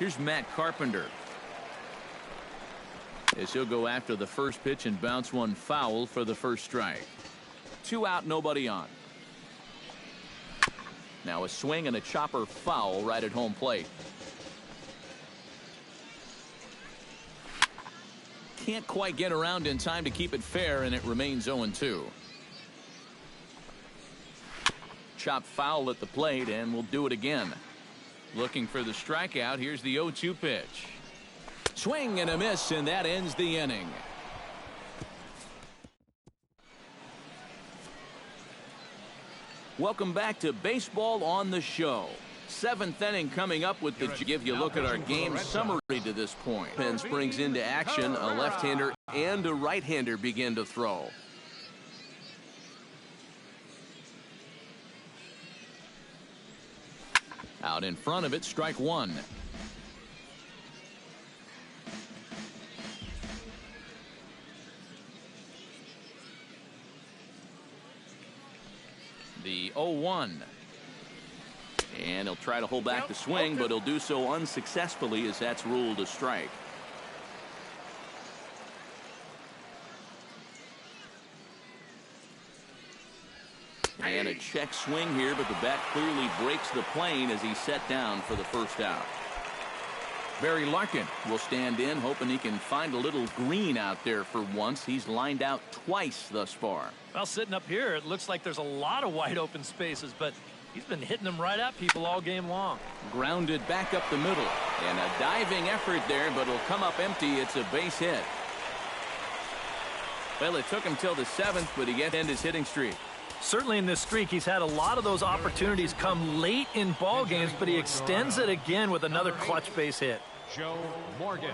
Here's Matt Carpenter. As he'll go after the first pitch and bounce one foul for the first strike. 2 out, nobody on. Now a swing and a chopper foul right at home plate. Can't quite get around in time to keep it fair, and it remains 0-2. Chop foul at the plate, and we'll do it again. Looking for the strikeout. Here's the 0-2 pitch. Swing and a miss, and that ends the inning. Welcome back to Baseball on the Show. 7th inning coming up with the give you a look at our game summary to this point. Pen springs into action. A left-hander and a right-hander begin to throw. Out in front of it, strike one. The 0-1. And he'll try to hold back the swing, but he'll do so unsuccessfully as that's ruled a strike. And a check swing here, but the bat clearly breaks the plane as he's set down for the first out. Barry Larkin will stand in, hoping he can find a little green out there for once. He's lined out twice thus far. Well, sitting up here, it looks like there's a lot of wide open spaces, but he's been hitting them right at people all game long. Grounded back up the middle. And a diving effort there, but it'll come up empty. It's a base hit. Well, it took him till the 7th, but he gets to end his hitting streak. Certainly in this streak, he's had a lot of those opportunities come late in ball games, but he extends it again with another clutch base hit. Joe Morgan.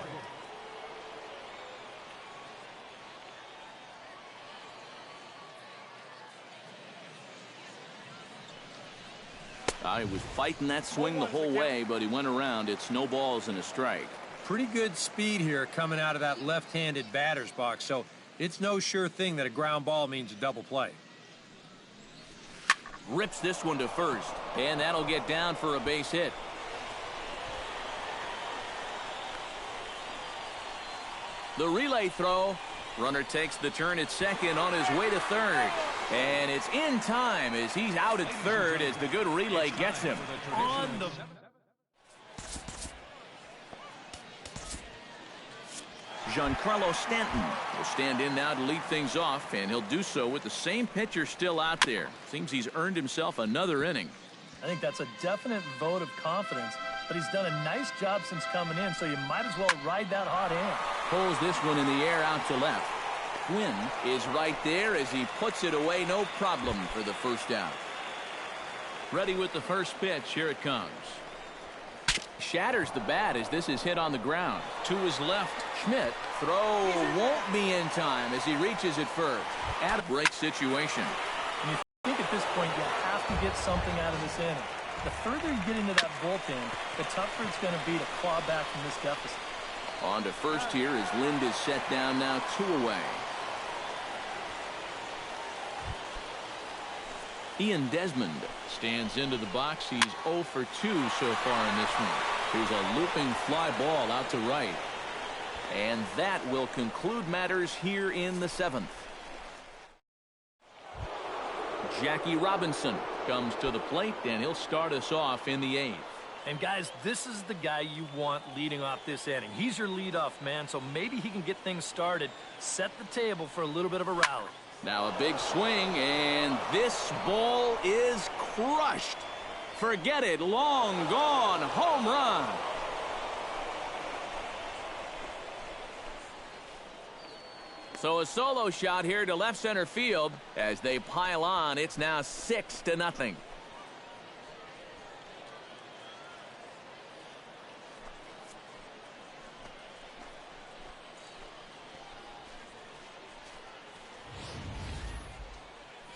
He was fighting that swing the whole way, but he went around. It's no balls and a strike. Pretty good speed here coming out of that left-handed batter's box, so it's no sure thing that a ground ball means a double play. Rips this one to first, and that'll get down for a base hit. The relay throw. Runner takes the turn at second on his way to third. And it's in time as he's out at third as the good relay gets him. On the... Giancarlo Stanton will stand in now to lead things off, and he'll do so with the same pitcher still out there. Seems he's earned himself another inning. I think that's a definite vote of confidence, but he's done a nice job since coming in, so you might as well ride that hot hand. Pulls this one in the air out to left. Quinn is right there as he puts it away, no problem for the first out. Ready with the first pitch. Here it comes. Shatters the bat as this is hit on the ground. To his left, Schmidt. Throw won't be in time as he reaches it first. At a break situation. And you think at this point you have to get something out of this inning. The further you get into that bullpen, the tougher it's going to be to claw back from this deficit. On to first here as Lind is set down now 2 away. Ian Desmond stands into the box. He's 0 for 2 so far in this one. Here's a looping fly ball out to right. And that will conclude matters here in the 7th. Jackie Robinson comes to the plate, and he'll start us off in the 8th. And guys, this is the guy you want leading off this inning. He's your leadoff man, so maybe he can get things started, set the table for a little bit of a rally. Now a big swing, and this ball is crushed. Forget it, long gone, home run. So a solo shot here to left center field. As they pile on, it's now 6-0.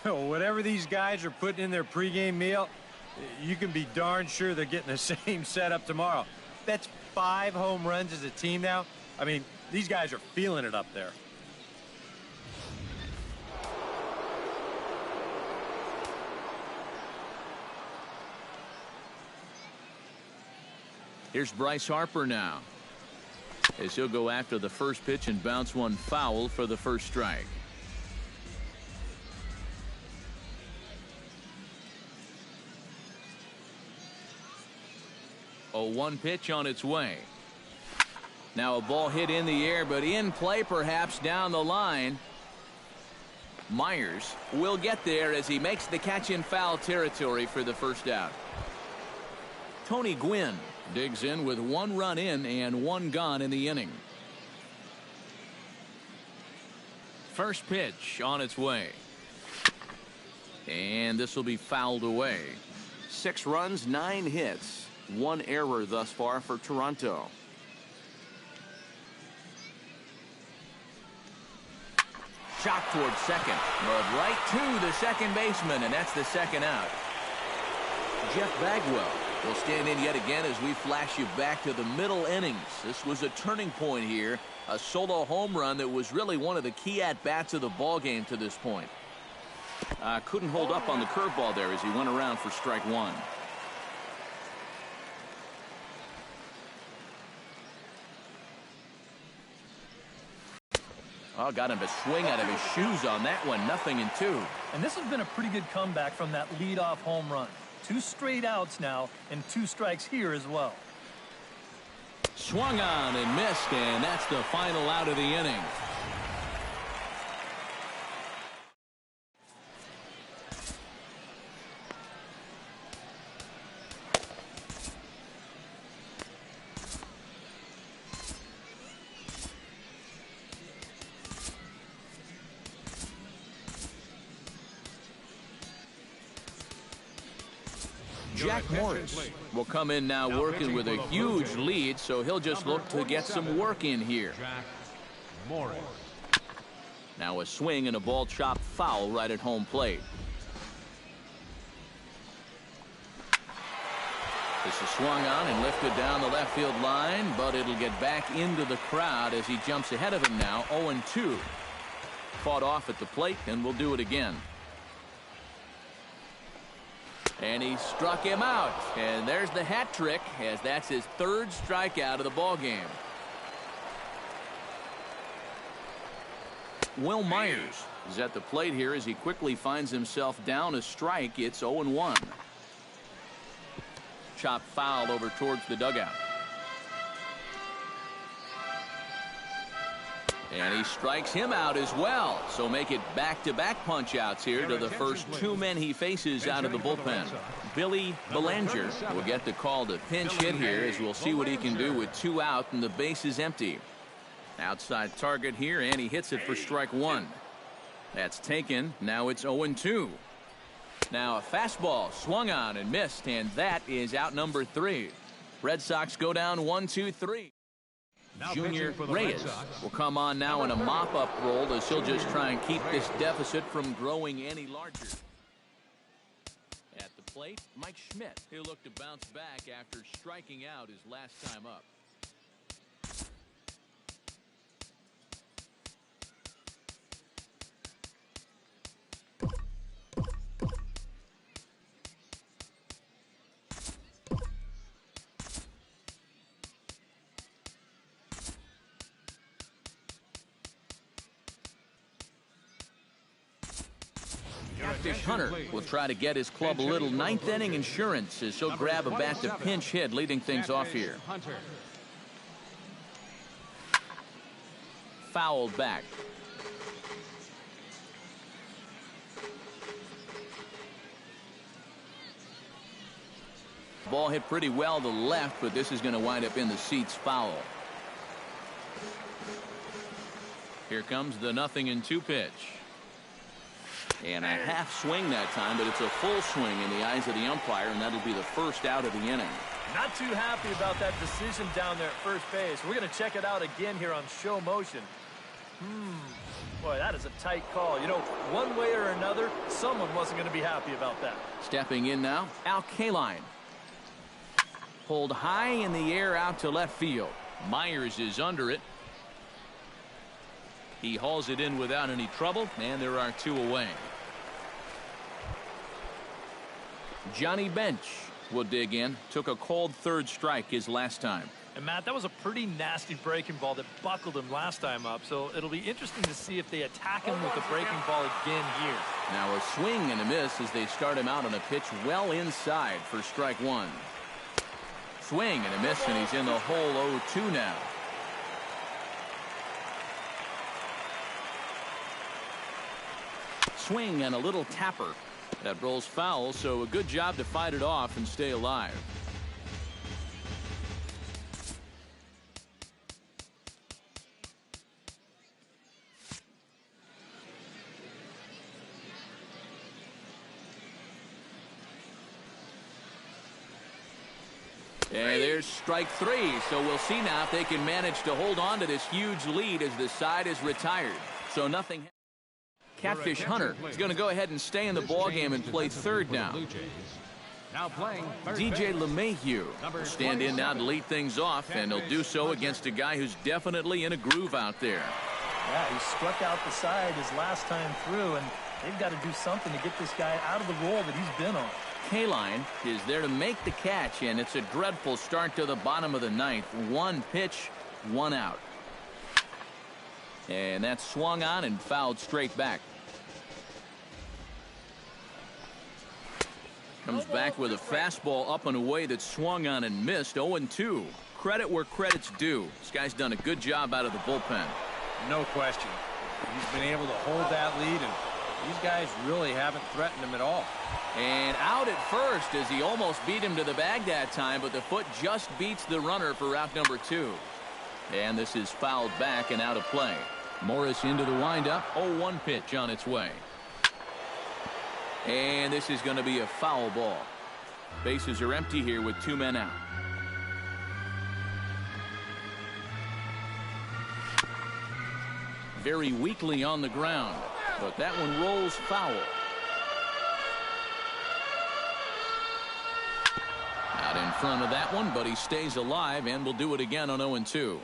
Whatever these guys are putting in their pregame meal, you can be darn sure they're getting the same setup tomorrow. That's 5 home runs as a team now. I mean, these guys are feeling it up there. Here's Bryce Harper now, as he'll go after the first pitch and bounce one foul for the first strike. A 1 pitch on its way. Now a ball hit in the air, but in play perhaps down the line. Myers will get there as he makes the catch in foul territory for the first out. Tony Gwynn digs in with 1 run in and 1 gone in the inning. First pitch on its way. And this will be fouled away. 6 runs, 9 hits, 1 error thus far for Toronto. Shot towards second, but right to the second baseman, and that's the second out. Jeff Bagwell will stand in yet again as we flash you back to the middle innings. This was a turning point here, a solo home run that was really one of the key at-bats of the ball game to this point. Couldn't hold up on the curveball there as he went around for strike 1. Oh, got him to swing out of his shoes on that one. 0-2. And this has been a pretty good comeback from that leadoff home run. 2 straight outs now and 2 strikes here as well. Swung on and missed, and that's the final out of the inning. Jack Morris will come in now working with a huge lead, so he'll just look to get some work in here. Now a swing and a ball chopped foul right at home plate. This is swung on and lifted down the left field line, but it'll get back into the crowd as he jumps ahead of him now. 0-2. Fought off at the plate, and we'll do it again. And he struck him out, and there's the hat trick, as that's his 3rd strikeout of the ball game. Will Myers is at the plate here as he quickly finds himself down a strike. It's 0-1. Chopped foul over towards the dugout. And he strikes him out as well. So make it back-to-back punch-outs here to the first 2 men he faces out of the bullpen. Billy Belanger will get the call to pinch hit here as we'll see what he can do with 2 out and the base is empty. Outside target here, and he hits it for strike 1. That's taken. Now it's 0-2. Now a fastball swung on and missed, and that is out number 3. Red Sox go down 1-2-3. Junior Reyes will come on now in a mop-up role as he'll just try and keep this deficit from growing any larger. At the plate, Mike Schmidt. He'll look to bounce back after striking out his last time up. Hunter will try to get his club a little 9th inning insurance as he'll grab a bat to pinch hit, leading things off here. Fouled back. Ball hit pretty well to the left, but this is going to wind up in the seats foul. Here comes the 0-2 pitch. And a half swing that time, but it's a full swing in the eyes of the umpire, and that'll be the first out of the inning. Not too happy about that decision down there at first base. We're going to check it out again here on show motion. Boy, that is a tight call. You know, one way or another, someone wasn't going to be happy about that. Stepping in now, Al Kaline. Pulled high in the air out to left field. Myers is under it. He hauls it in without any trouble, and there are 2 away. Johnny Bench We'll dig in. Took a cold third strike his last time. And Matt, that was a pretty nasty breaking ball that buckled him last time up. So it'll be interesting to see if they attack him with the breaking ball again here. Now a swing and a miss as they start him out on a pitch well inside for strike one. Swing and a miss, and he's in the hole 0-2 now. Swing and a little tapper. That rolls foul, so a good job to fight it off and stay alive. And there's strike three, so we'll see now if they can manage to hold on to this huge lead as the side is retired. So nothing. Catfish Hunter is going to go ahead and stay in the ballgame and play third now. Now playing DJ LeMahieu will stand in now to lead things off, and he'll do so against a guy who's definitely in a groove out there. Yeah, he struck out the side his last time through, and they've got to do something to get this guy out of the role that he's been on. Kaline is there to make the catch, and it's a dreadful start to the bottom of the ninth. One pitch, one out. And that's swung on and fouled straight back. Comes back with a fastball up and away that swung on and missed. 0-2. Credit where credit's due. This guy's done a good job out of the bullpen. No question. He's been able to hold that lead, and these guys really haven't threatened him at all. And out at first as he almost beat him to the bag that time, but the foot just beats the runner for out number two. And this is fouled back and out of play. Morris into the windup. 0-1 pitch on its way. And this is going to be a foul ball. Bases are empty here with two men out. Very weakly on the ground, but that one rolls foul. Out in front of that one, but he stays alive and will do it again on 0-2.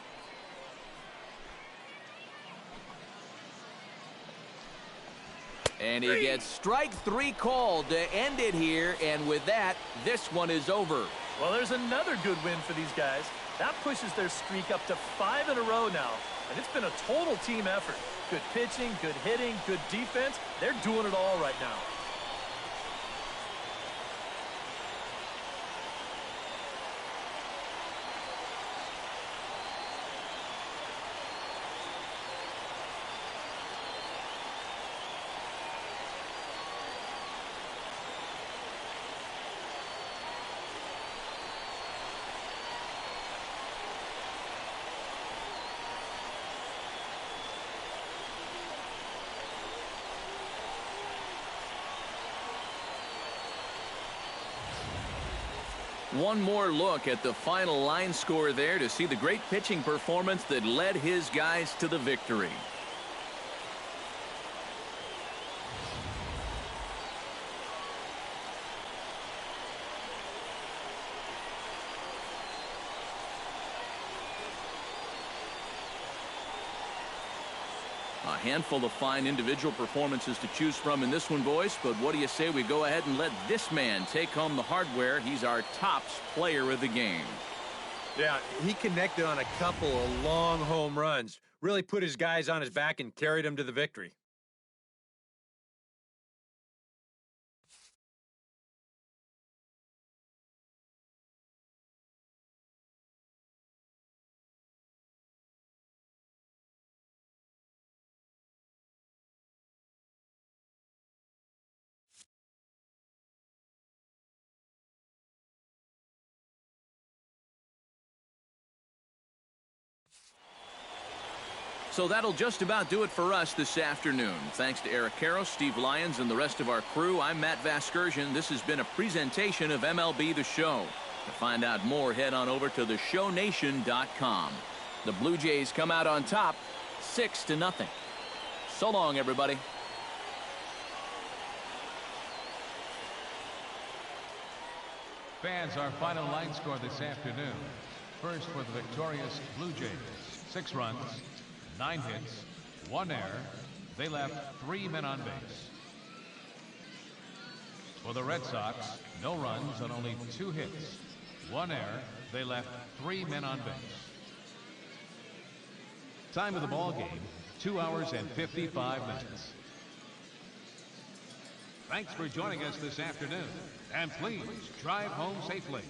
And he gets strike three called to end it here, and with that, this one is over. Well, there's another good win for these guys. That pushes their streak up to 5 in a row now, and it's been a total team effort. Good pitching, good hitting, good defense. They're doing it all right now. One more look at the final line score there to see the great pitching performance that led his guys to the victory. A handful of fine individual performances to choose from in this one, boys, but what do you say we go ahead and let this man take home the hardware? He's our tops player of the game. Yeah, he connected on a couple of long home runs, really put his guys on his back and carried them to the victory. So that'll just about do it for us this afternoon. Thanks to Eric Karros, Steve Lyons, and the rest of our crew. I'm Matt Vasgersian. This has been a presentation of MLB The Show. To find out more, head on over to theshownation.com. The Blue Jays come out on top, 6-0. So long, everybody. Fans, our final line score this afternoon. First for the victorious Blue Jays. 6 runs, 9 hits, 1 error. They left 3 men on base. For the Red Sox, no runs on only 2 hits. 1 error. They left 3 men on base. Time of the ball game, 2 hours and 55 minutes. Thanks for joining us this afternoon, and please drive home safely.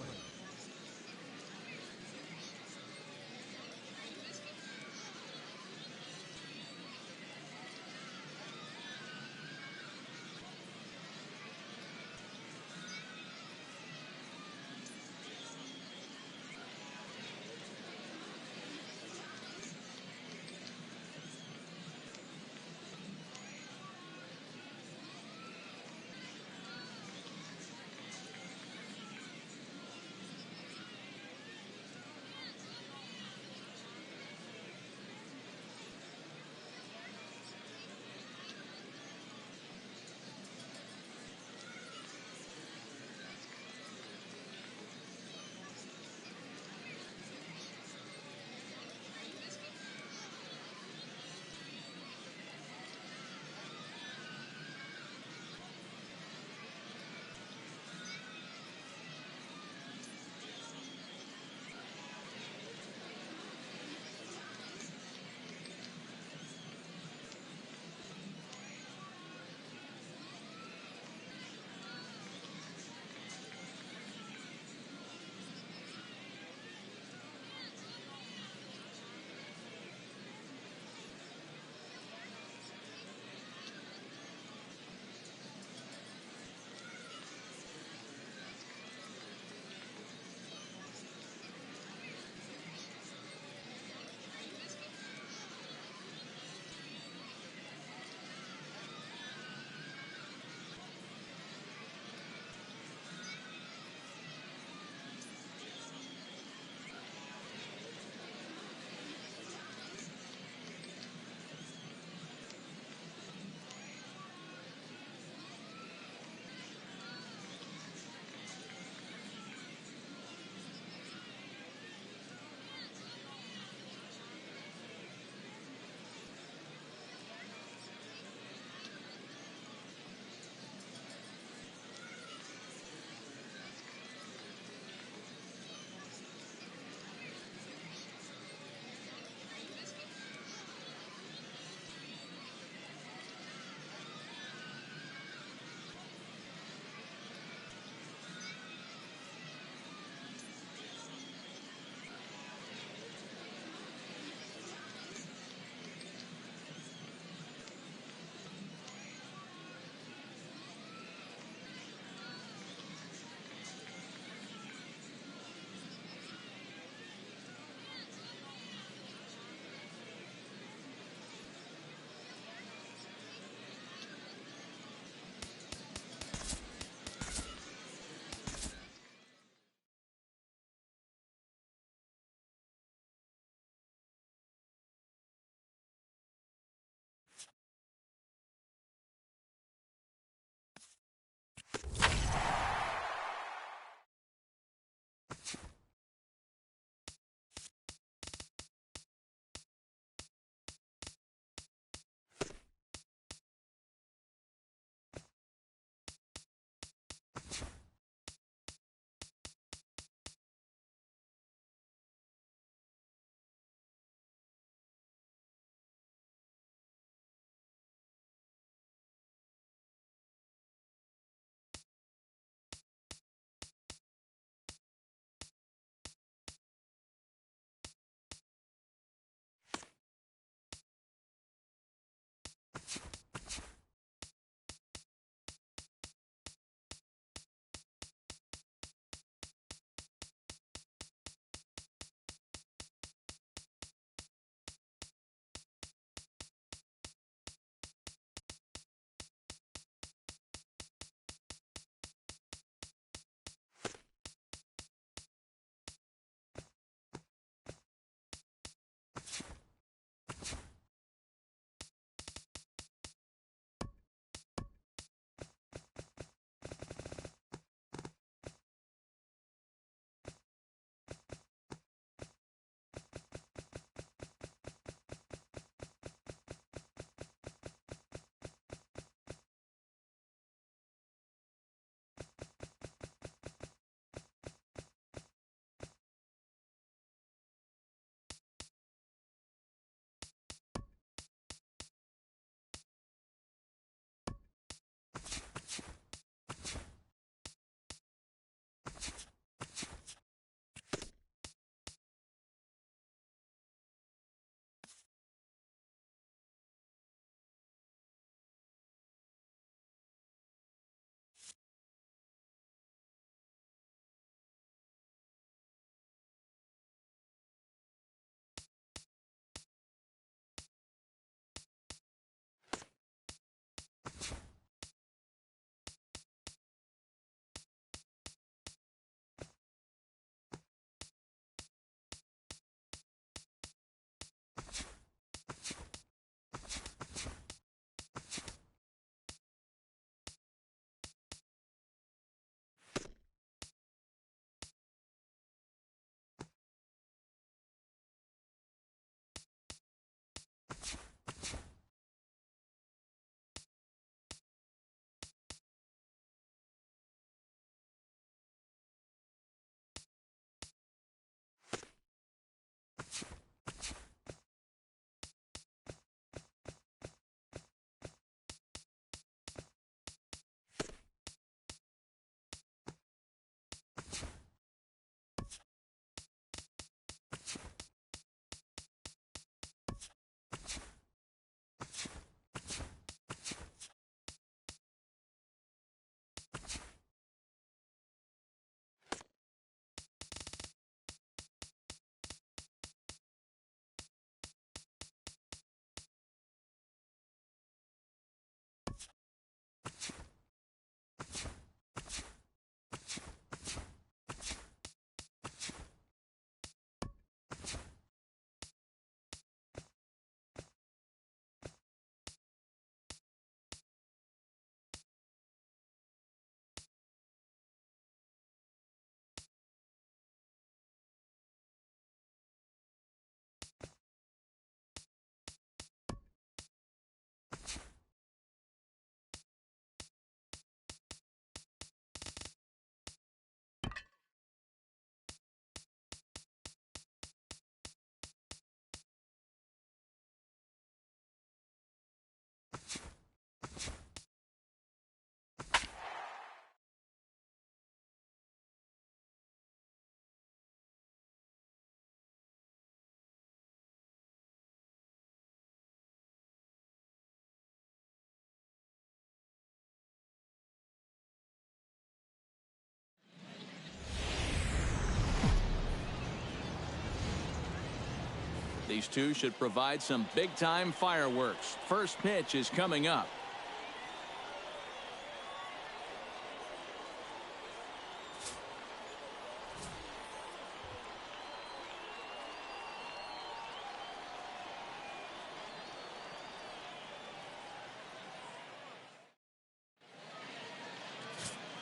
These two should provide some big-time fireworks. First pitch is coming up.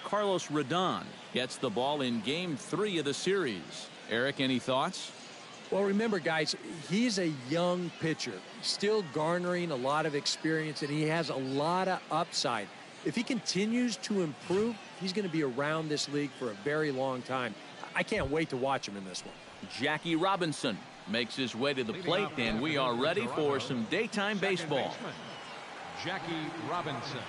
Carlos Rodon gets the ball in Game 3 of the series. Eric, any thoughts? Well, remember, guys, he's a young pitcher, still garnering a lot of experience, and he has a lot of upside. If he continues to improve, he's going to be around this league for a very long time. I can't wait to watch him in this one. Jackie Robinson makes his way to the plate, and we are ready for some daytime baseball. Jackie Robinson.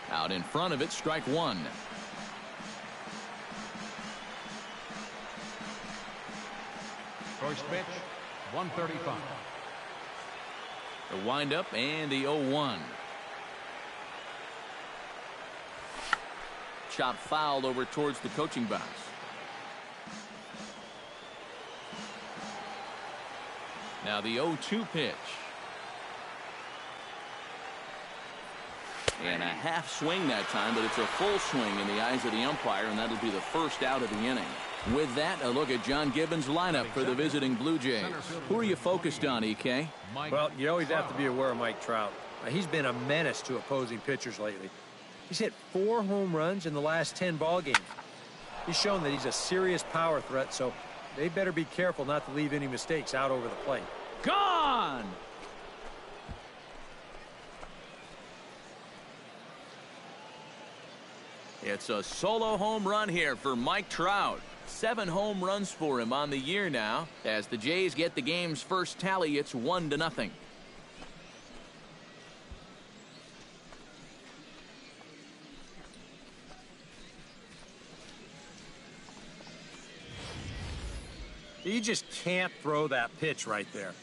Out in front of it, strike one. First pitch, 135. The windup and the 0-1. Chop fouled over towards the coaching box. Now the 0-2 pitch. And a half swing that time, but it's a full swing in the eyes of the umpire, and that'll be the first out of the inning. With that, a look at John Gibbons' lineup for the visiting Blue Jays. Who are you focused on, EK? Well, you always have to be aware of Mike Trout. He's been a menace to opposing pitchers lately. He's hit 4 home runs in the last 10 ball games. He's shown that he's a serious power threat, so they better be careful not to leave any mistakes out over the plate. Gone! It's a solo home run here for Mike Trout. 7 home runs for him on the year now. As the Jays get the game's first tally, it's 1-0. You just can't throw that pitch right there.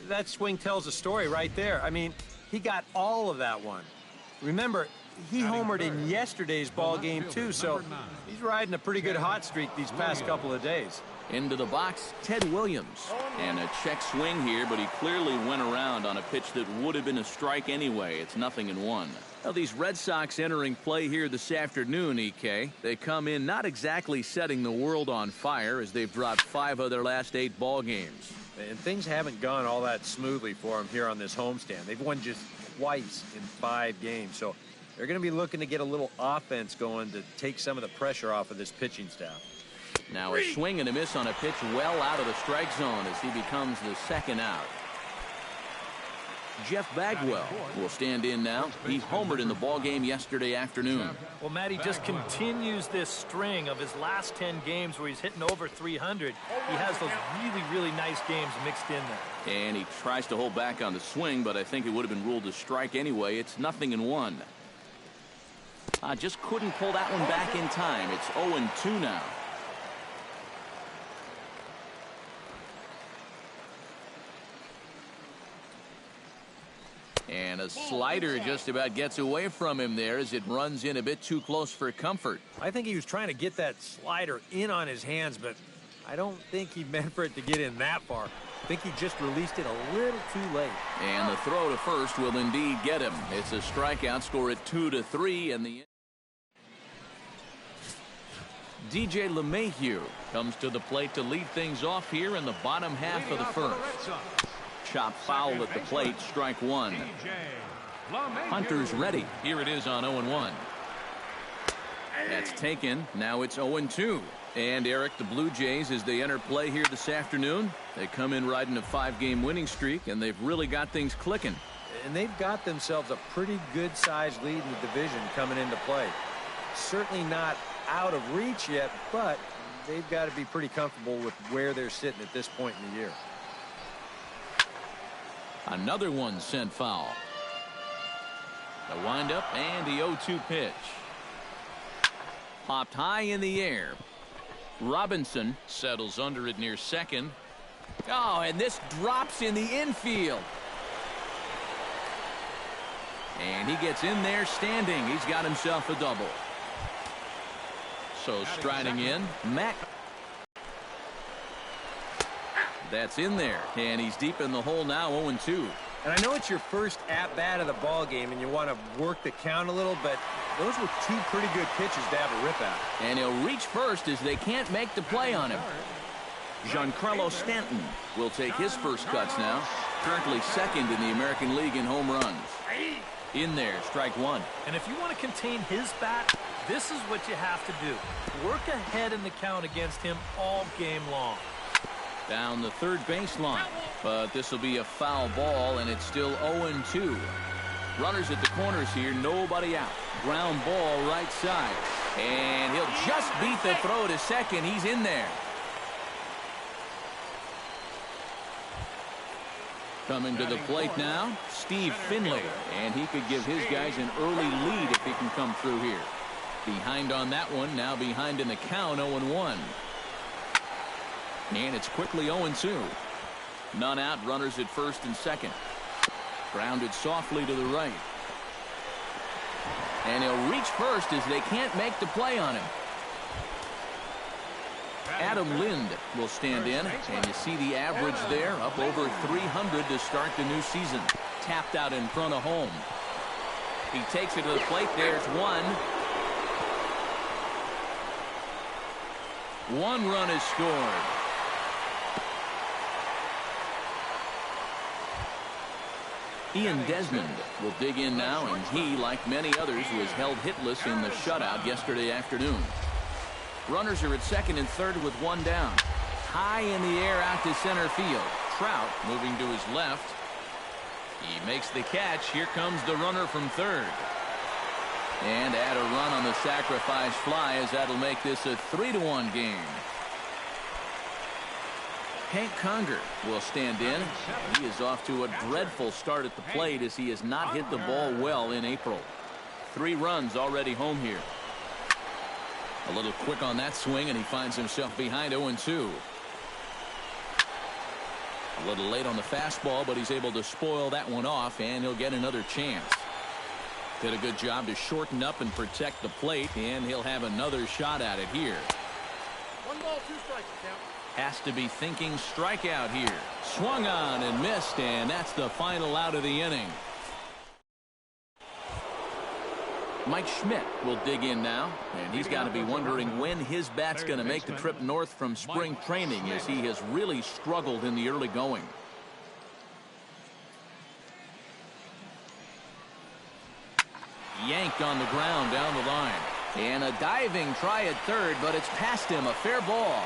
That swing tells a story right there. I mean, he got all of that one. Remember, he homered in yesterday's ball game too, so he's riding a pretty good hot streak these past couple of days. Into the box, Ted Williams. And a check swing here, but he clearly went around on a pitch that would have been a strike anyway. It's 0-1. Now, these Red Sox entering play here this afternoon, EK. They come in not exactly setting the world on fire, as they've dropped 5 of their last 8 ball games. And things haven't gone all that smoothly for them here on this homestand. They've won just twice in 5 games, so they're going to be looking to get a little offense going to take some of the pressure off of this pitching staff. Now a swing and a miss on a pitch well out of the strike zone as he becomes the second out. Jeff Bagwell will stand in now. He homered in the ball game yesterday afternoon. Well, Matt, he just continues this string of his last 10 games where he's hitting over 300. He has those really, really nice games mixed in there. And he tries to hold back on the swing, but I think it would have been ruled a strike anyway. It's 0-1. Just couldn't pull that one back in time. It's 0-2 now. And a slider just about gets away from him there as it runs in a bit too close for comfort. I think he was trying to get that slider in on his hands, but I don't think he meant for it to get in that far. I think he just released it a little too late. And the throw to first will indeed get him. It's a strikeout, score at 2-3, and the DJ LeMahieu comes to the plate to lead things off here in the bottom half of the first. Chop foul at the plate, strike one. Hunter's ready. Here it is on 0-1. That's taken. Now it's 0-2. And Eric, the Blue Jays, as they enter play here this afternoon, they come in riding a 5-game winning streak, and they've really got things clicking. And they've got themselves a pretty good-sized lead in the division coming into play. Certainly not out of reach yet, but they've got to be pretty comfortable with where they're sitting at this point in the year. Another one sent foul. The windup and the 0-2 pitch. Popped high in the air. Robinson settles under it near second. Oh, and this drops in the infield. And he gets in there standing. He's got himself a double. So striding in, Matt That's in there, and he's deep in the hole now, 0-2. And I know it's your first at-bat of the ball game, and you want to work the count a little, but those were two pretty good pitches to have a rip at. And he'll reach first as they can't make the play on him. Giancarlo Stanton will take his first cuts now. Currently second in the American League in home runs. In there, strike one. And if you want to contain his bat, this is what you have to do. Work ahead in the count against him all game long. Down the third baseline, but this will be a foul ball, and it's still 0-2. Runners at the corners here, nobody out. Ground ball right side, and he'll just beat the throw to second. He's in there. Coming to the plate now, Steve Finley, and he could give his guys an early lead if he can come through here. Behind on that one, now behind in the count, 0-1. And it's quickly 0-2. None out, runners at first and second. Grounded softly to the right. And he'll reach first as they can't make the play on him. Adam Lind will stand in, and you see the average there, up over 300 to start the new season. Tapped out in front of home. He takes it to the plate. There's one. One run is scored. Ian Desmond will dig in now, and he, like many others, was held hitless in the shutout yesterday afternoon. Runners are at second and third with one down. High in the air out to center field. Trout moving to his left. He makes the catch. Here comes the runner from third. And add a run on the sacrifice fly, as that'll make this a 3-1 game. Hank Conger will stand in. He is off to a dreadful start at the plate as he has not hit the ball well in April. 3 runs already home here. A little quick on that swing, and he finds himself behind 0-2. A little late on the fastball, but he's able to spoil that one off, and he'll get another chance. Did a good job to shorten up and protect the plate, and he'll have another shot at it here. 1 ball, 2 strikes, count. Has to be thinking strikeout here. Swung on and missed, and that's the final out of the inning. Mike Schmidt will dig in now, and he's got to be wondering when his bat's going to make the trip north from spring training, as he has really struggled in the early going. Yanked on the ground down the line. And a diving try at third, but it's past him. A fair ball.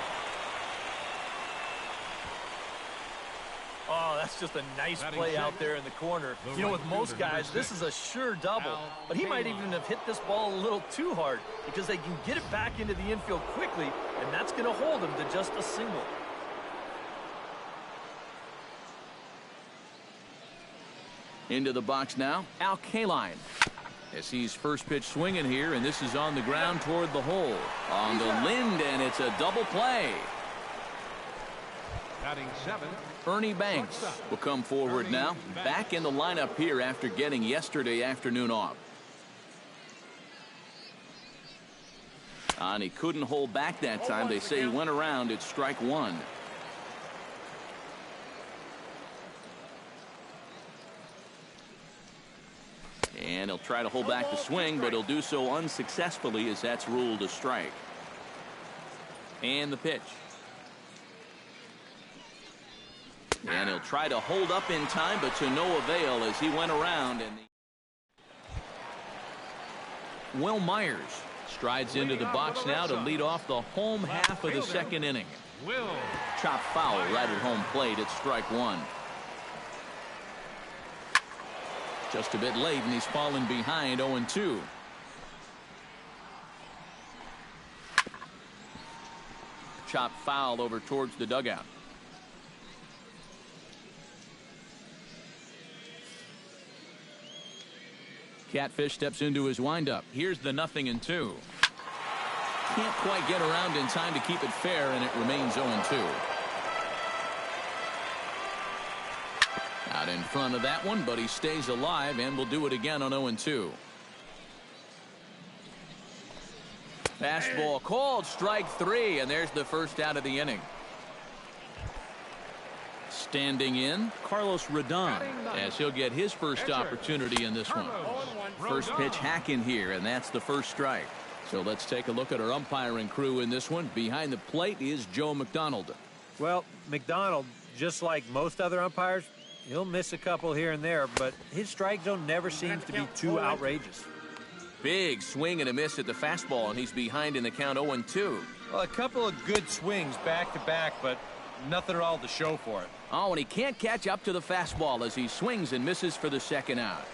Oh, that's just a nice play out there in the corner. You know, with most guys, this is a sure double. But he might even have hit this ball a little too hard, because they can get it back into the infield quickly, and that's going to hold him to just a single. Into the box now, Al Kaline. As he's first pitch swinging here, and this is on the ground toward the hole. On the Lind, and it's a double play. Batting 7. Ernie Banks will come forward now. Back in the lineup here after getting yesterday afternoon off. And he couldn't hold back that time. They say he went around at strike one. And he'll try to hold back the swing, but he'll do so unsuccessfully, as that's ruled a strike. And the pitch. And he'll try to hold up in time, but to no avail as he went around. And Will Myers strides into the box now to lead off the home half of the second inning. Chopped foul right at home plate at strike one. Just a bit late, and he's fallen behind 0-2. Chopped foul over towards the dugout. Catfish steps into his windup. Here's the 0-2. Can't quite get around in time to keep it fair, and it remains 0-2. Out in front of that one, but he stays alive and will do it again on 0-2. Fastball called, strike three, and there's the first out of the inning. Standing in, Carlos Rodon, as he'll get his first opportunity in this one. First pitch hacking here, and that's the first strike. So let's take a look at our umpiring crew in this one. Behind the plate is Joe McDonald. Well, McDonald, just like most other umpires, he'll miss a couple here and there, but his strike zone never seems to be too outrageous. Big swing and a miss at the fastball, and he's behind in the count 0-2. Well, a couple of good swings back-to-back, but nothing at all to show for it. Oh, and he can't catch up to the fastball as he swings and misses for the second out.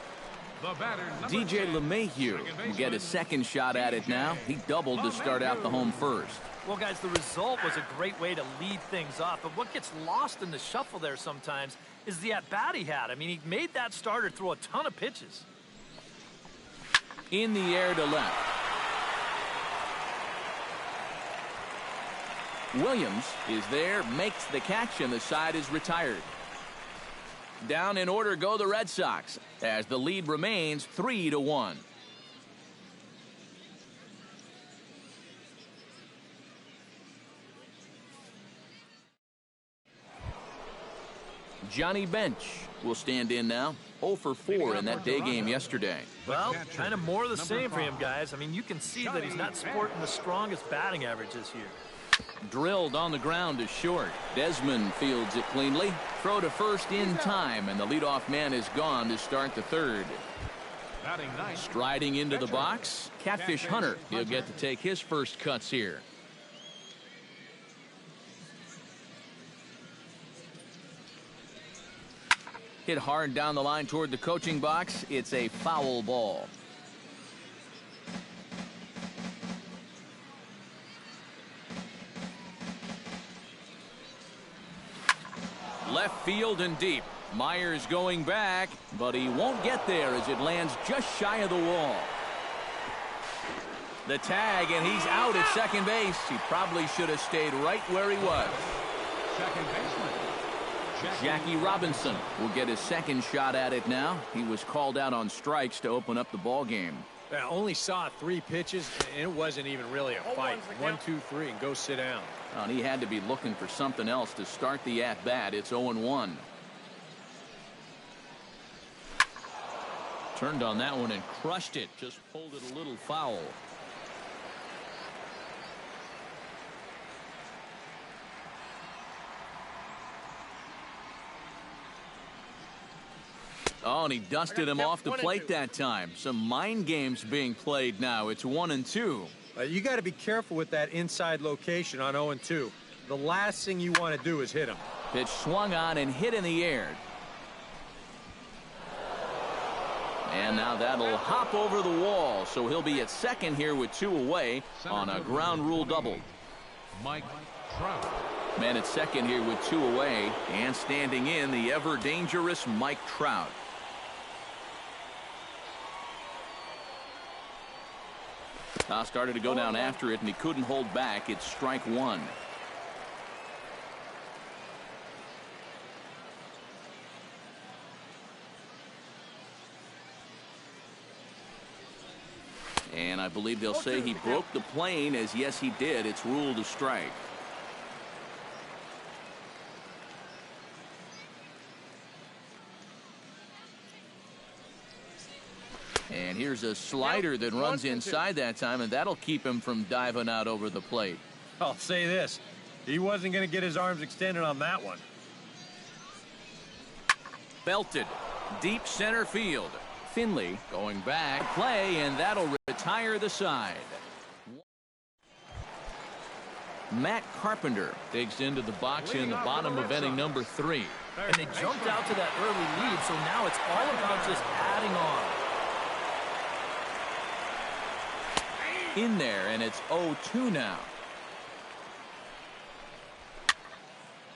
DJ LeMahieu will get a second shot at it now. He doubled to start out the home first. Well, guys, the result was a great way to lead things off, but what gets lost in the shuffle there sometimes is the at-bat he had. I mean, he made that starter throw a ton of pitches. In the air to left. Williams is there, makes the catch, and the side is retired. Down in order go the Red Sox as the lead remains 3-1. Johnny Bench will stand in now. 0 for 4 in that day game yesterday. Well, kind of more of the same for him, guys. I mean, you can see that he's not sporting the strongest batting average this year. Drilled on the ground to short. Desmond fields it cleanly. Throw to first in time, and the leadoff man is gone to start the third. Striding into the box, Catfish Hunter. He'll get to take his first cuts here. Hit hard down the line toward the coaching box. It's a foul ball. Left field and deep. Myers going back, but he won't get there as it lands just shy of the wall. The tag, and he's out at second base. He probably should have stayed right where he was. Second baseman Jackie Robinson will get his second shot at it now. He was called out on strikes to open up the ball game. I only saw 3 pitches, and it wasn't even really a fight. 1, 2, 3, and go sit down. And he had to be looking for something else to start the at-bat. It's 0-1. Turned on that one and crushed it. Just pulled it a little foul. Oh, and he dusted him off the plate that time. Some mind games being played now. It's 1-2. You got to be careful with that inside location on 0-2. The last thing you want to do is hit him. Pitch swung on and hit in the air. And now that'll hop over the wall. So he'll be at second here with 2 away on a ground rule double. Mike Trout. Man at second here with 2 away. And standing in, the ever dangerous Mike Trout. Started to go down after it, and he couldn't hold back. It's strike 1. And I believe they'll say he broke the plane, as yes he did. It's ruled a strike. And here's a slider that runs inside that time, and that'll keep him from diving out over the plate. I'll say this. He wasn't going to get his arms extended on that one. Belted. Deep center field. Finley going back. Play, and that'll retire the side. Matt Carpenter digs into the box in the bottom of inning number 3. And they jumped out to that early lead, so now it's all about just adding on. In there, and it's 0-2 now.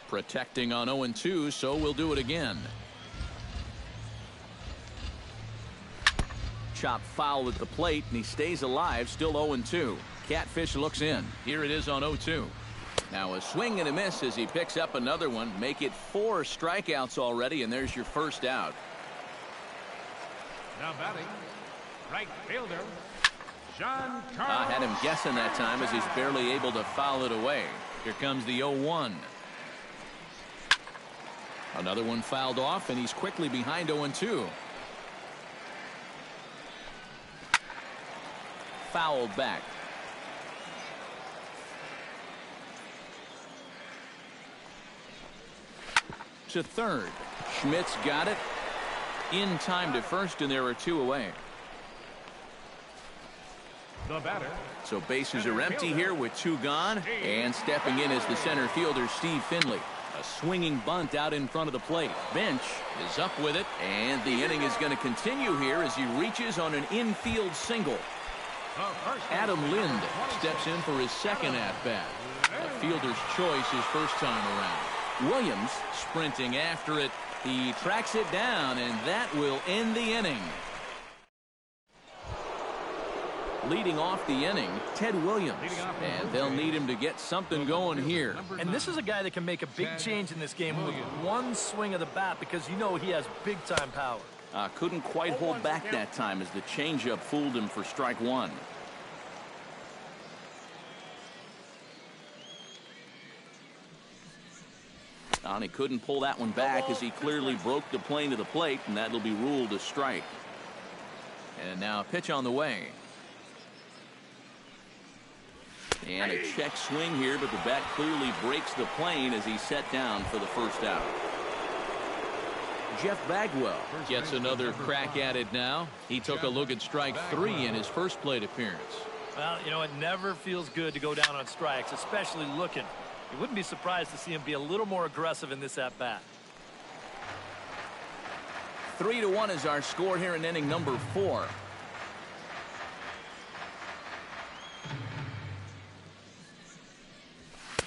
Protecting on 0-2, so we'll do it again. Chop foul at the plate, and he stays alive, still 0-2. Catfish looks in. Here it is on 0-2. Now a swing and a miss as he picks up another one. Make it 4 strikeouts already, and there's your first out. Now batting, right fielder, John Carlos. I had him guessing that time as he's barely able to foul it away. Here comes the 0-1. Another one fouled off, and he's quickly behind 0-2. Fouled back. To third. Schmidt's got it. In time to first, and there are 2 away. The batter. So bases are empty here with 2 gone. And stepping in is the center fielder, Steve Finley. A swinging bunt out in front of the plate. Bench is up with it, and the inning is going to continue here as he reaches on an infield single. Adam Lind steps in for his second at-bat. A fielder's choice his first time around. Williams sprinting after it. He tracks it down, and that will end the inning. Leading off the inning, Ted Williams, and they'll need him to get something going here. And this is a guy that can make a big change in this game with one swing of the bat, because you know he has big-time power. Couldn't quite hold back that time as the changeup fooled him for strike 1. And he couldn't pull that one back as he clearly broke the plane to the plate, and that'll be ruled a strike. And now a pitch on the way. And a check swing here, but the bat clearly breaks the plane as he's set down for the first out. Jeff Bagwell gets another crack at it now. He took a look at strike 3 in his first plate appearance. Well, you know, it never feels good to go down on strikes, especially looking. You wouldn't be surprised to see him be a little more aggressive in this at-bat. 3-1 is our score here in inning number 4.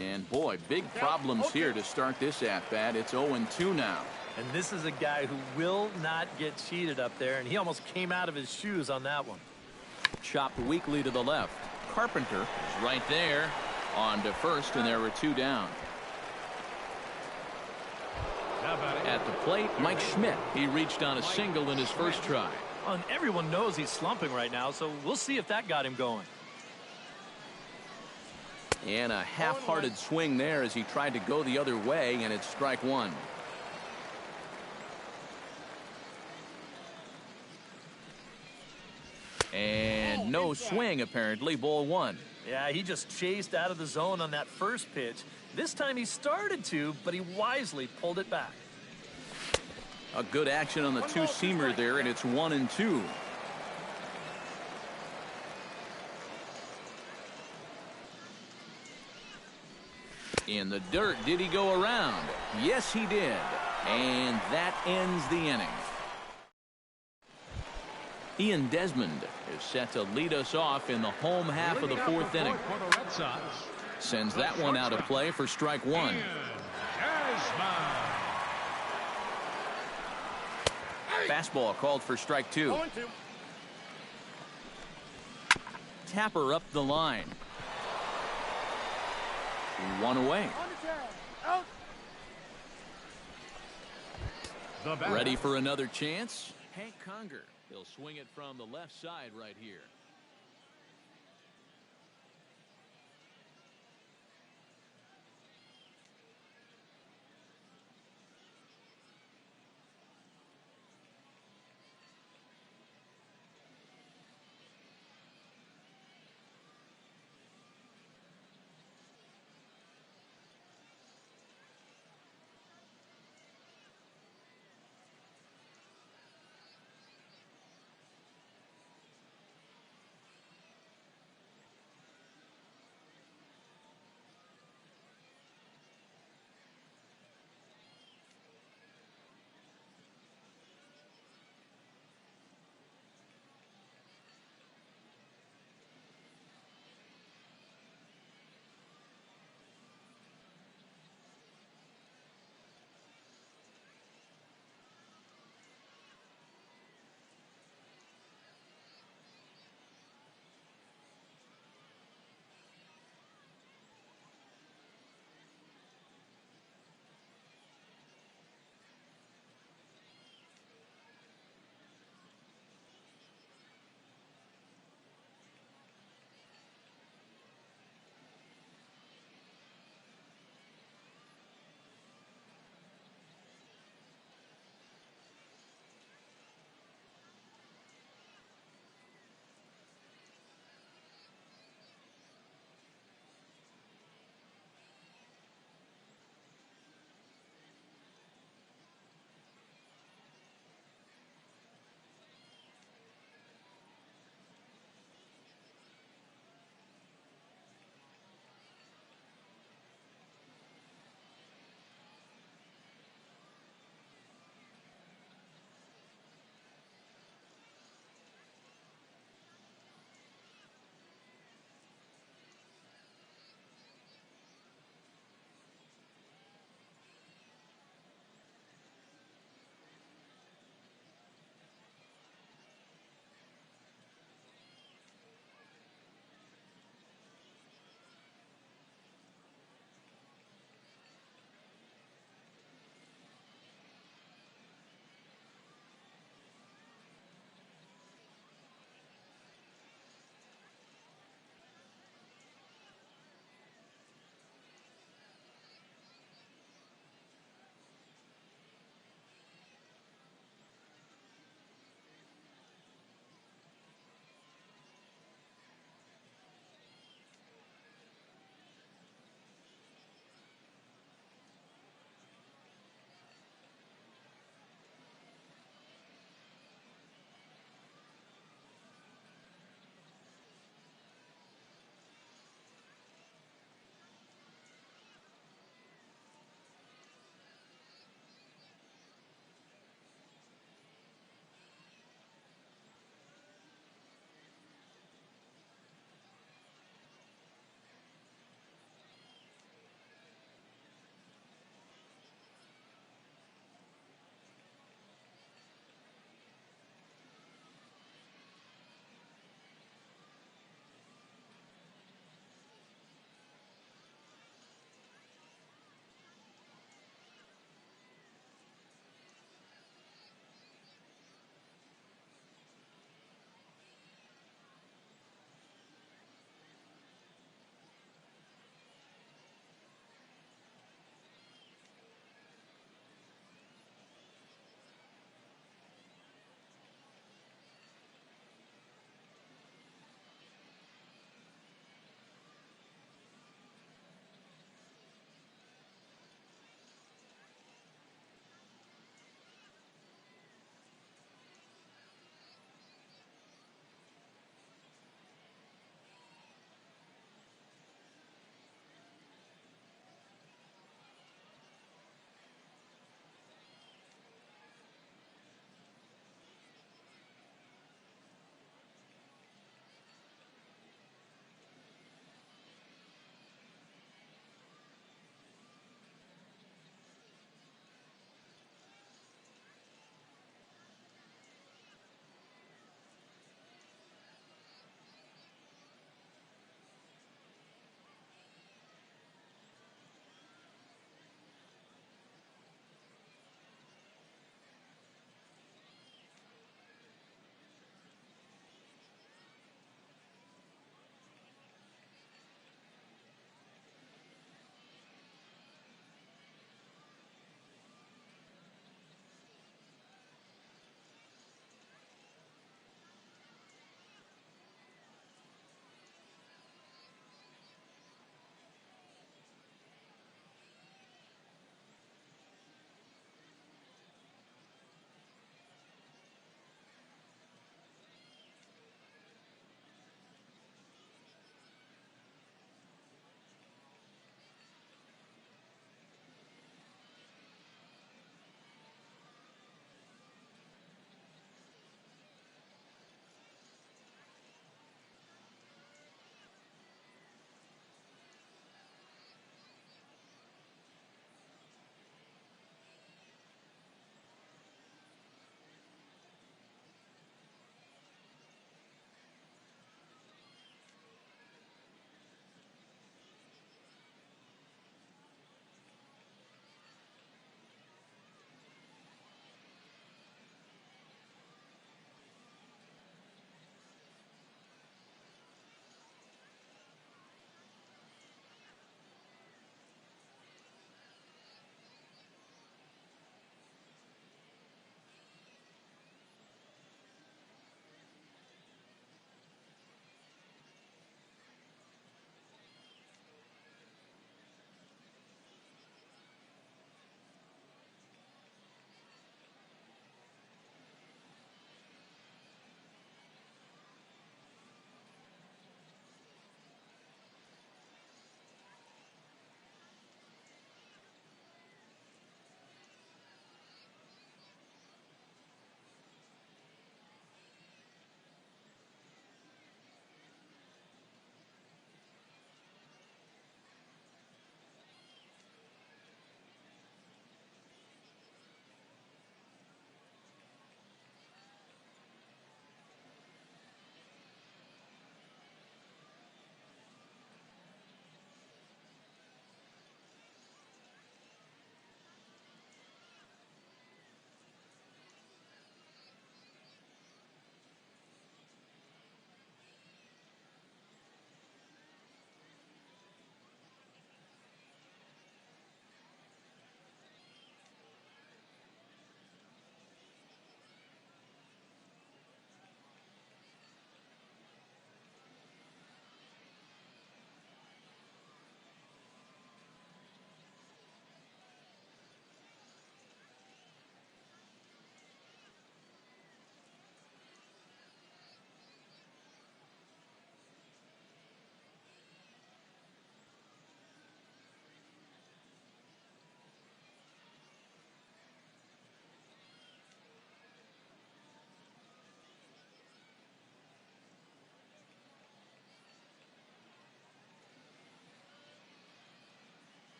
And boy, big problems here to start this at-bat. It's 0-2 now. And this is a guy who will not get cheated up there, and he almost came out of his shoes on that one. Chopped weakly to the left. Carpenter is right there on to first, and there were 2 down. At the plate, Mike Schmidt. He reached on a single in his first try. And everyone knows he's slumping right now, so we'll see if that got him going. And a half-hearted swing there as he tried to go the other way, and it's strike 1. And no swing, apparently. Ball 1. Yeah, he just chased out of the zone on that first pitch. This time he started to, but he wisely pulled it back. A good action on the two-seamer there, and it's 1-2. In the dirt, did he go around? Yes, he did. And that ends the inning. Ian Desmond is set to lead us off in the home half of the 4th inning. Sends that one out of play for strike 1. Fastball called for strike 2. Tapper up the line. 1 away. Ready for another chance? Hank Conger. He'll swing it from the left side right here.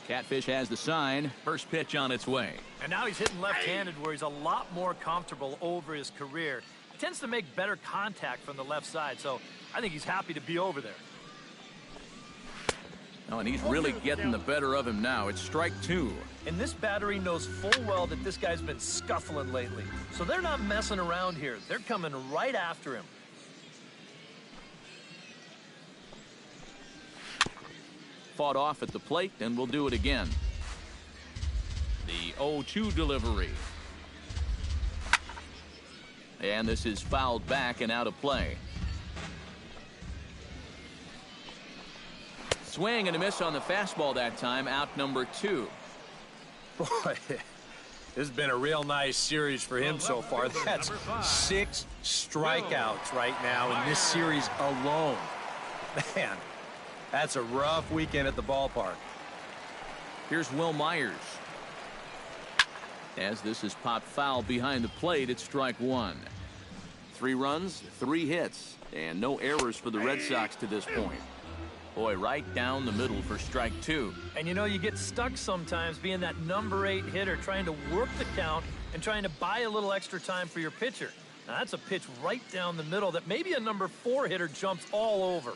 Catfish has the sign. First pitch on its way. And now he's hitting left-handed where he's a lot more comfortable over his career. He tends to make better contact from the left side, so I think he's happy to be over there. Oh, and he's really getting the better of him now. It's strike 2. And this battery knows full well that this guy's been scuffling lately. So they're not messing around here. They're coming right after him. Fought off at the plate, and we'll do it again. The 0-2 delivery. And this is fouled back and out of play. Swing and a miss on the fastball that time. Out number 2. Boy, this has been a real nice series for him so far. That's 6 strikeouts right now in this series alone. Man, that's a rough weekend at the ballpark. Here's Will Myers. As this is popped foul behind the plate, it's strike 1. 3 runs, 3 hits, and no errors for the Red Sox to this point. Boy, right down the middle for strike 2. And you know, you get stuck sometimes being that number 8 hitter, trying to work the count and trying to buy a little extra time for your pitcher. Now that's a pitch right down the middle that maybe a number 4 hitter jumps all over.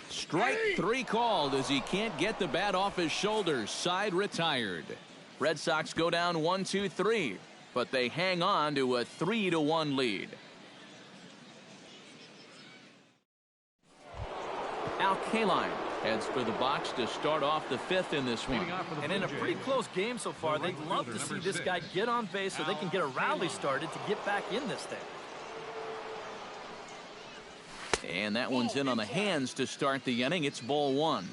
Strike 3 called as he can't get the bat off his shoulders. Side retired. Red Sox go down 1-2-3, but they hang on to a 3-1 lead. Al Kaline heads for the box to start off the 5th in this one. And in a pretty close game so far, they'd love to see this guy get on base so they can get a rally started to get back in this thing. And that one's in on the hands to start the inning. It's ball 1.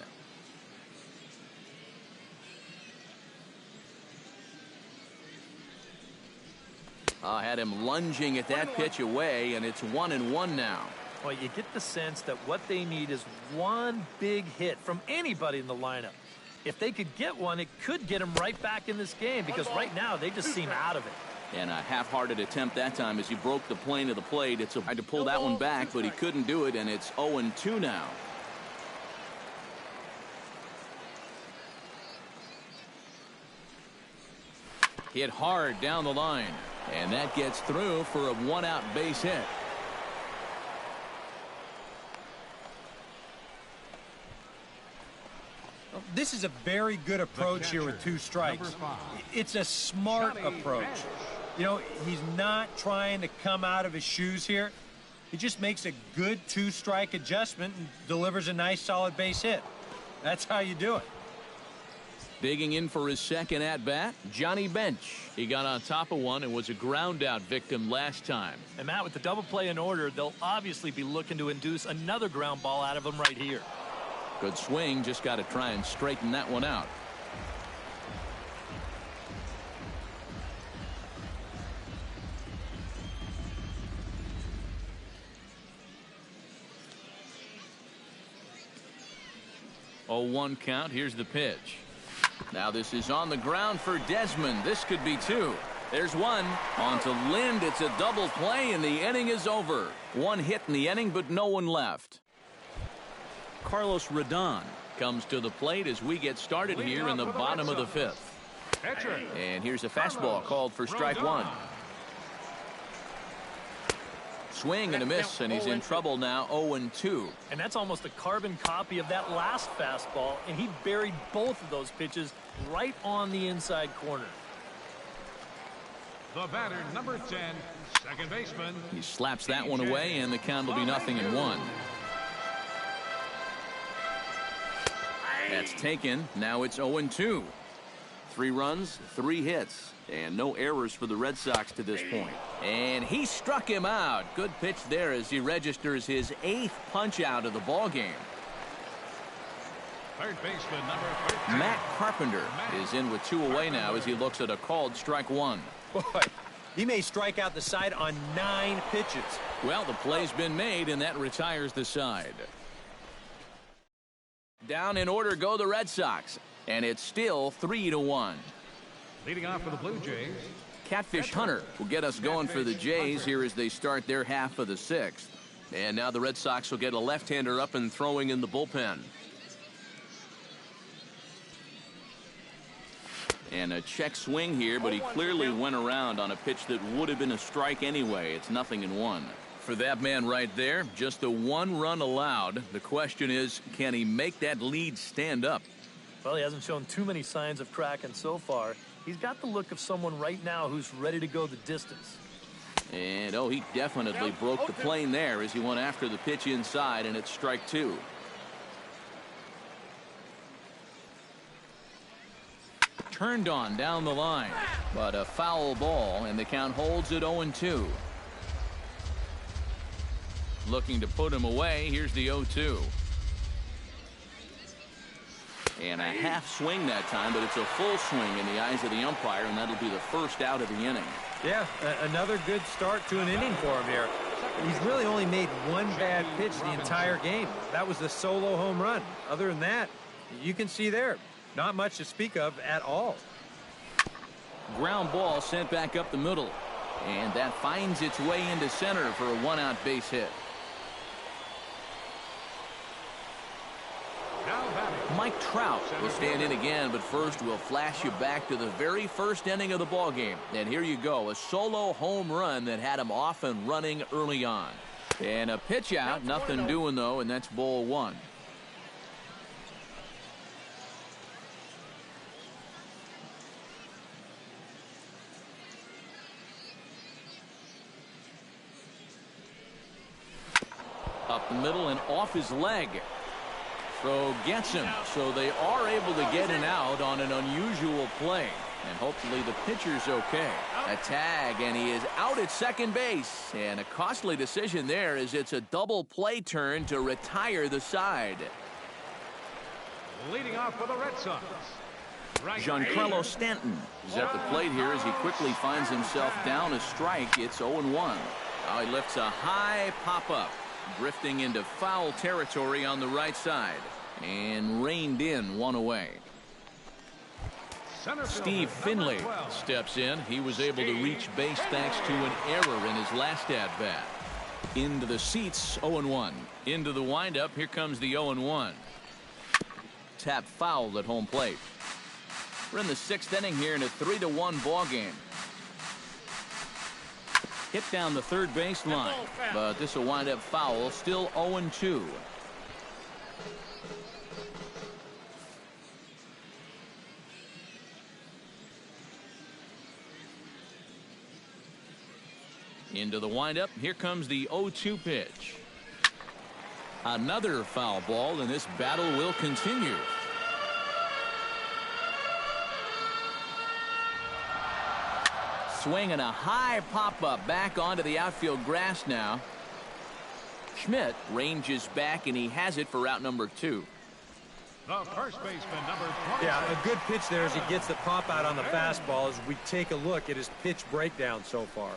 Had him lunging at that pitch away, and it's 1-1 now. Well, you get the sense that what they need is one big hit from anybody in the lineup. If they could get one, it could get them right back in this game because right now they just seem out of it. And a half-hearted attempt that time as he broke the plane of the plate. It's hard to pull that one back, but he couldn't do it, and it's 0-2 now. Hit hard down the line, and that gets through for a 1-out base hit. This is a very good approach here with 2 strikes. It's a smart approach. You know, he's not trying to come out of his shoes here. He just makes a good 2-strike adjustment and delivers a nice solid base hit. That's how you do it. Digging in for his second at-bat, Johnny Bench. He got on top of one and was a ground-out victim last time. And Matt, with the double play in order, they'll obviously be looking to induce another ground ball out of him right here. Good swing, just got to try and straighten that one out. Oh, 1 count. Here's the pitch. Now this is on the ground for Desmond. This could be 2. There's 1. On to Lind. It's a double play, and the inning is over. 1 hit in the inning, but no one left. Carlos Rodon comes to the plate as we get started here in the bottom of the 5th. And here's a fastball called for strike 1. Swing and a miss, and he's in trouble now. 0-2. And that's almost a carbon copy of that last fastball, and he buried both of those pitches right on the inside corner. The batter, number 10, second baseman. He slaps that one away, and the count will be 0-1. That's taken. Now it's 0-2. 3 runs, 3 hits, and no errors for the Red Sox to this point. And he struck him out. Good pitch there as he registers his 8th punch out of the ball game. Third baseman, number 13. Matt Carpenter is in with 2 away now as he looks at a called strike 1. Boy, he may strike out the side on 9 pitches. Well, the play's been made, and that retires the side. Down in order go the Red Sox, and it's still 3-1. Leading off for the Blue Jays. Catfish Hunter will get us going for the Jays here as they start their half of the 6th. And now the Red Sox will get a left-hander up and throwing in the bullpen. And a check swing here, but he clearly went around on a pitch that would have been a strike anyway. It's 0-1. For that man right there, just the 1 run allowed. The question is, can he make that lead stand up? Well, he hasn't shown too many signs of cracking so far. He's got the look of someone right now who's ready to go the distance. And, oh, he definitely broke the plane there as he went after the pitch inside, and it's strike 2. Turned on down the line, but a foul ball, and the count holds at 0-2. Looking to put him away. Here's the 0-2. And a half swing that time, but it's a full swing in the eyes of the umpire, and that'll be the first out of the inning. Yeah, another good start to an inning for him here. He's really only made one bad pitch the entire game. That was the solo home run. Other than that, you can see there, not much to speak of at all. Ground ball sent back up the middle, and that finds its way into center for a 1-out base hit. Mike Trout will stand in again, but first we'll flash you back to the very first inning of the ball game. And here you go, a solo home run that had him off and running early on. And a pitch out, nothing doing though, and that's ball 1. Up the middle and off his leg. Throw gets him, so they are able to get an out on an unusual play. And hopefully the pitcher's okay. A tag, and he is out at second base. And a costly decision there as it's a double play turn to retire the side. Leading off for the Red Sox, Giancarlo Stanton is at the plate here as he quickly finds himself down a strike. It's 0-1. Now he lifts a high pop-up, drifting into foul territory on the right side, and reined in, 1 away. Steve Finley steps in. He was able to reach base thanks to an error in his last at-bat. Into the seats, 0-1. Into the windup, here comes the 0-1. Tap foul at home plate. We're in the 6th inning here in a 3-1 ball game. Hit down the third base line, but this will wind up foul. Still 0-2. Into the windup. Here comes the 0-2 pitch. Another foul ball, and this battle will continue. Swinging a high pop-up back onto the outfield grass now. Schmidt ranges back, and he has it for out number 2. the first baseman, number 20. Yeah, a good pitch there as he gets the pop out on the fastball as we take a look at his pitch breakdown so far.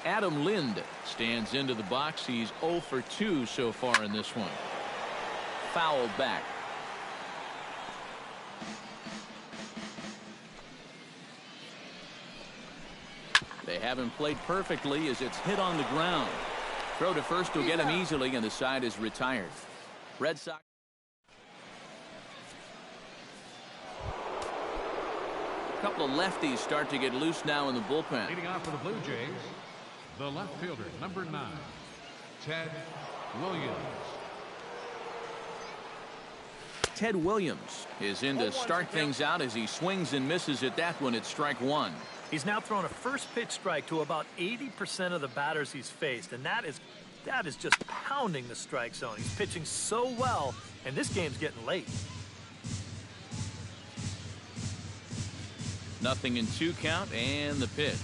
Adam Lind stands into the box. He's 0 for 2 so far in this one. Fouled back. They haven't played perfectly as it's hit on the ground. Throw to first will get him easily, and the side is retired. Red Sox. A couple of lefties start to get loose now in the bullpen. Leading off for the Blue Jays, the left fielder, number 9, Ted Williams. Ted Williams is in to start things out as he swings and misses at that one at strike 1. He's now thrown a first pitch strike to about 80% of the batters he's faced, and that is just pounding the strike zone. He's pitching so well, and this game's getting late. 0-2 count, and the pitch.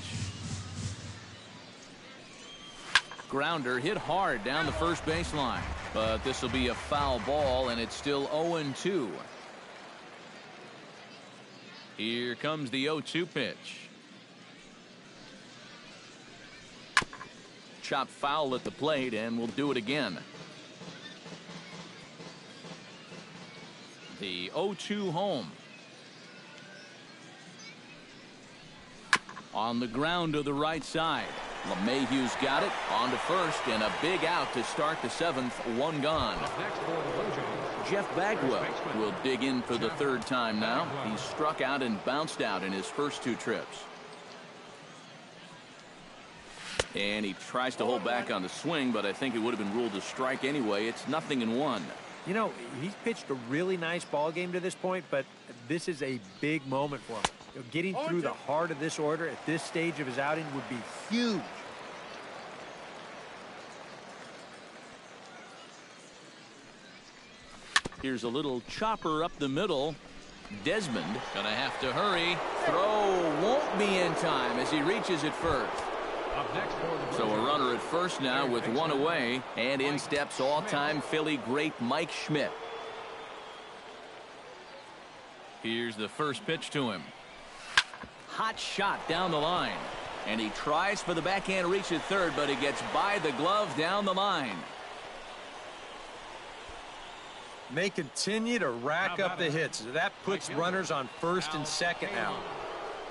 Grounder hit hard down the first baseline, but this will be a foul ball, and it's still 0-2. Here comes the 0-2 pitch. Chop foul at the plate, and we'll do it again. The 0-2 home. On the ground to the right side. LeMahieu's got it on to first, and a big out to start the 7th. One gone. Next for the Blue Jays, Jeff Bagwell will dig in for the third time now. He struck out and bounced out in his first 2 trips. And he tries to hold back on the swing, but I think it would have been ruled a strike anyway. It's 0-1. You know, he's pitched a really nice ball game to this point, but this is a big moment for him. You know, getting through the heart of this order at this stage of his outing would be huge. Here's a little chopper up the middle. Desmond gonna have to hurry. Throw won't be in time as he reaches it first. So a runner at first now with 1 away, and in steps all-time Philly great Mike Schmidt. Here's the first pitch to him. Hot shot down the line, and he tries for the backhand reach at third, but he gets by the glove down the line. They continue to rack up the hits. That puts runners on first and second now.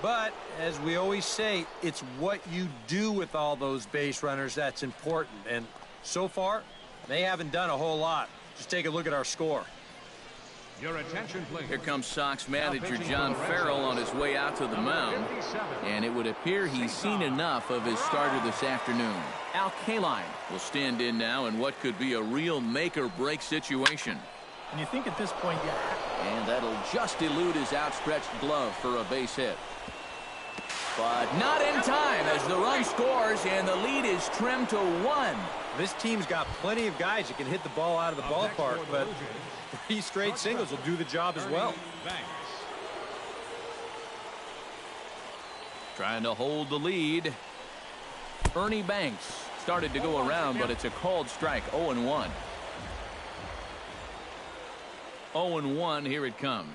But, as we always say, it's what you do with all those base runners that's important. And so far, they haven't done a whole lot. Just take a look at our score. Your attention, please. Here comes Sox manager John Farrell on his way out to the mound. And it would appear he's seen enough of his starter this afternoon. Al Kaline will stand in now in what could be a real make-or-break situation. And you think at this point, And that'll just elude his outstretched glove for a base hit. But not in time as the run scores and the lead is trimmed to 1. This team's got plenty of guys that can hit the ball out of the ballpark, but 3 straight singles will do the job as well. Trying to hold the lead. Ernie Banks started to go around, but it's a called strike. 0-1. 0-1. Here it comes.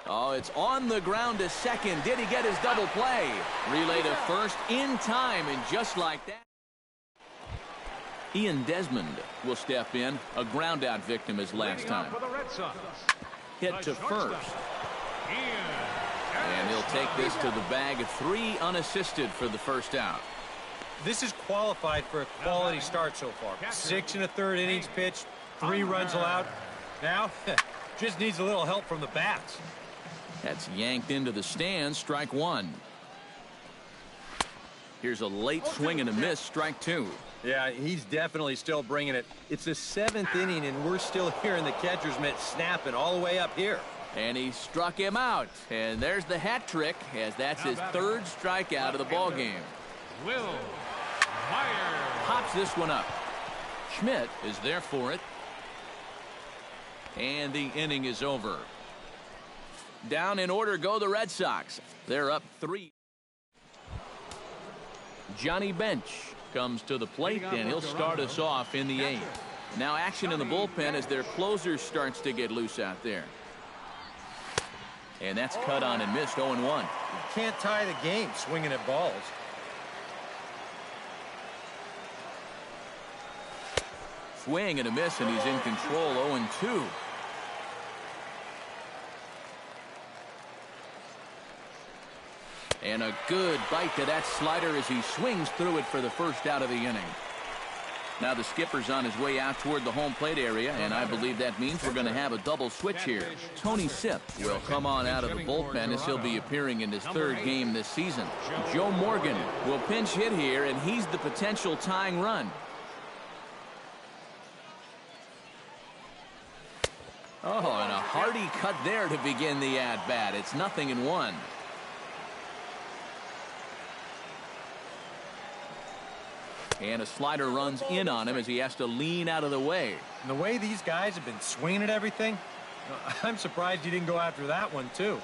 Oh, it's on the ground to second. Did he get his double play? Relay to first in time, and just like that. Ian Desmond will step in. A ground out victim as last time. Hit to first. And he'll take this to the bag. 3 unassisted for the first out. This is qualified for a quality start so far. 6 1/3 innings pitched, 3 runs allowed. Now, just needs a little help from the bats. That's yanked into the stands. Strike 1. Here's a late swing and a miss. Strike 2. Yeah, he's definitely still bringing it. It's the 7th inning, and we're still hearing the catcher's mitt snapping all the way up here. And he struck him out. And there's the hat trick, as that's his 3rd strikeout of the ball game. Will Myers pops this one up. Schmidt is there for it. And the inning is over. Down in order go the Red Sox. They're up 3. Johnny Bench comes to the plate, and he'll start us off in the 8th. Now action in the bullpen as their closer starts to get loose out there. And that's cut on and missed. 0-1. You can't tie the game swinging at balls. Swing and a miss, and he's in control. 0-2. And a good bite to that slider as he swings through it for the first out of the inning. Now the skipper's on his way out toward the home plate area, and I believe that means we're going to have a double switch here. Tony Sipp will come on out of the bullpen as he'll be appearing in his 3rd game this season. Joe Morgan will pinch hit here, and he's the potential tying run. Oh, and a hearty cut there to begin the at-bat. It's 0-1. And a slider runs in on him as he has to lean out of the way. And the way these guys have been swinging at everything, I'm surprised he didn't go after that one, too.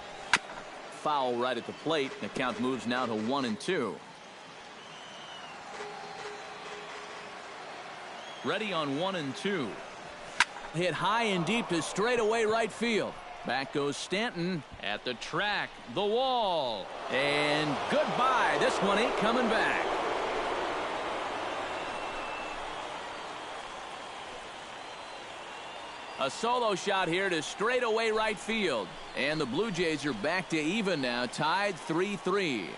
Foul right at the plate. The count moves now to 1-2. Ready on 1-2. Hit high and deep to straightaway right field. Back goes Stanton at the track, the wall. And goodbye. This one ain't coming back. A solo shot here to straightaway right field. And the Blue Jays are back to even now, tied 3-3.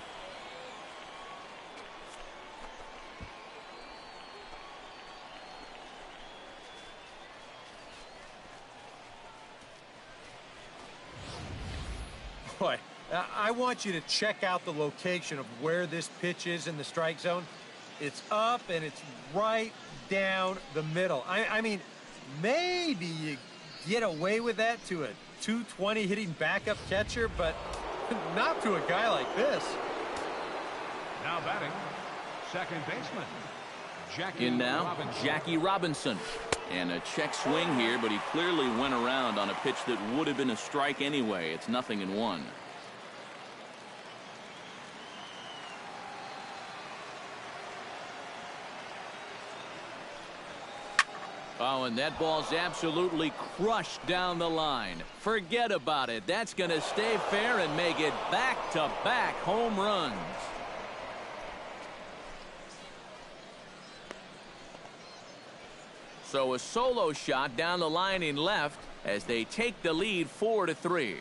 Boy, I want you to check out the location of where this pitch is in the strike zone. It's up and it's right down the middle. I mean, maybe you get away with that to a 220 hitting backup catcher, but not to a guy like this. Now batting, second baseman, Jackie In now, Robinson. Jackie Robinson. And a check swing here, but he clearly went around on a pitch that would have been a strike anyway. It's 0-1. Oh, and that ball's absolutely crushed down the line. Forget about it. That's going to stay fair and make it back-to-back home runs. So a solo shot down the line in left as they take the lead 4-3.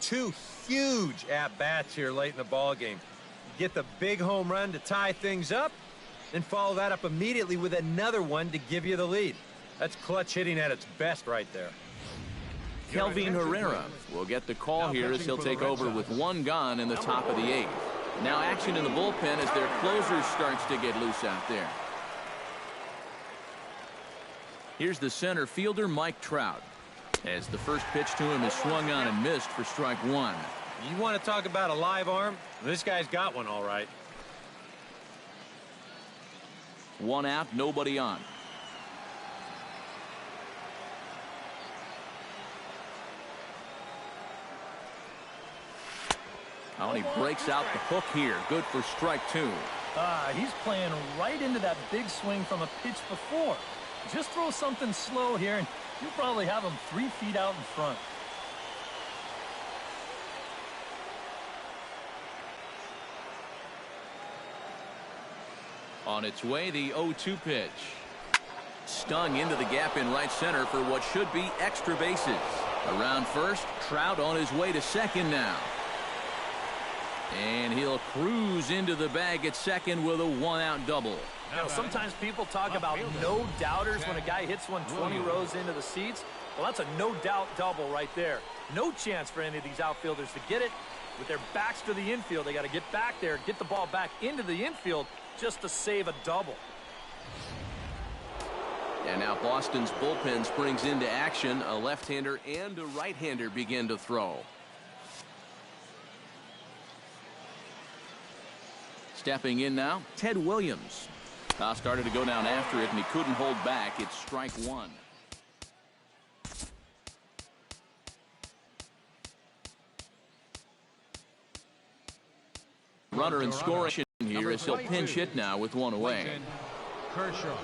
Two huge at-bats here late in the ball game. Get the big home run to tie things up, and follow that up immediately with another one to give you the lead. That's clutch hitting at its best right there. Kelvin Herrera will get the call here as he'll take over with one gone in the top of the 8th. Now action in the bullpen as their closer starts to get loose out there. Here's the center fielder, Mike Trout, as the first pitch to him is swung on and missed for strike 1. You want to talk about a live arm? This guy's got one all right. 1 out, nobody on. Oh, and he breaks out the hook here. Good for strike 2. He's playing right into that big swing from a pitch before. Just throw something slow here, and you'll probably have him 3 feet out in front. On its way, the 0-2 pitch. Stung into the gap in right center for what should be extra bases. Around first, Trout on his way to second now. And he'll cruise into the bag at second with a 1-out double. You know, sometimes people talk about no doubters when a guy hits one 20 rows into the seats. Well, that's a no-doubt double right there. No chance for any of these outfielders to get it. With their backs to the infield, they got to get back there, get the ball back into the infield just to save a double. And now Boston's bullpen springs into action. A left-hander and a right-hander begin to throw. Stepping in now, Ted Williams. Started to go down after it, and he couldn't hold back. It's strike 1. Runner in scoring here as he'll pinch hit now with 1 away. Kershaw.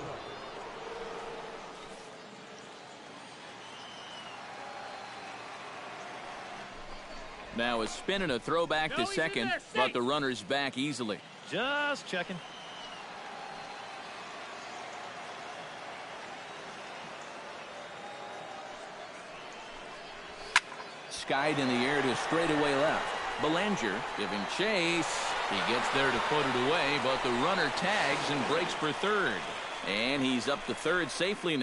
Now a spin and a throwback to second, but the runner's back easily. Just checking. Skied in the air to straightaway left. Belanger giving chase. He gets there to put it away, but the runner tags and breaks for third. And he's up to third safely now.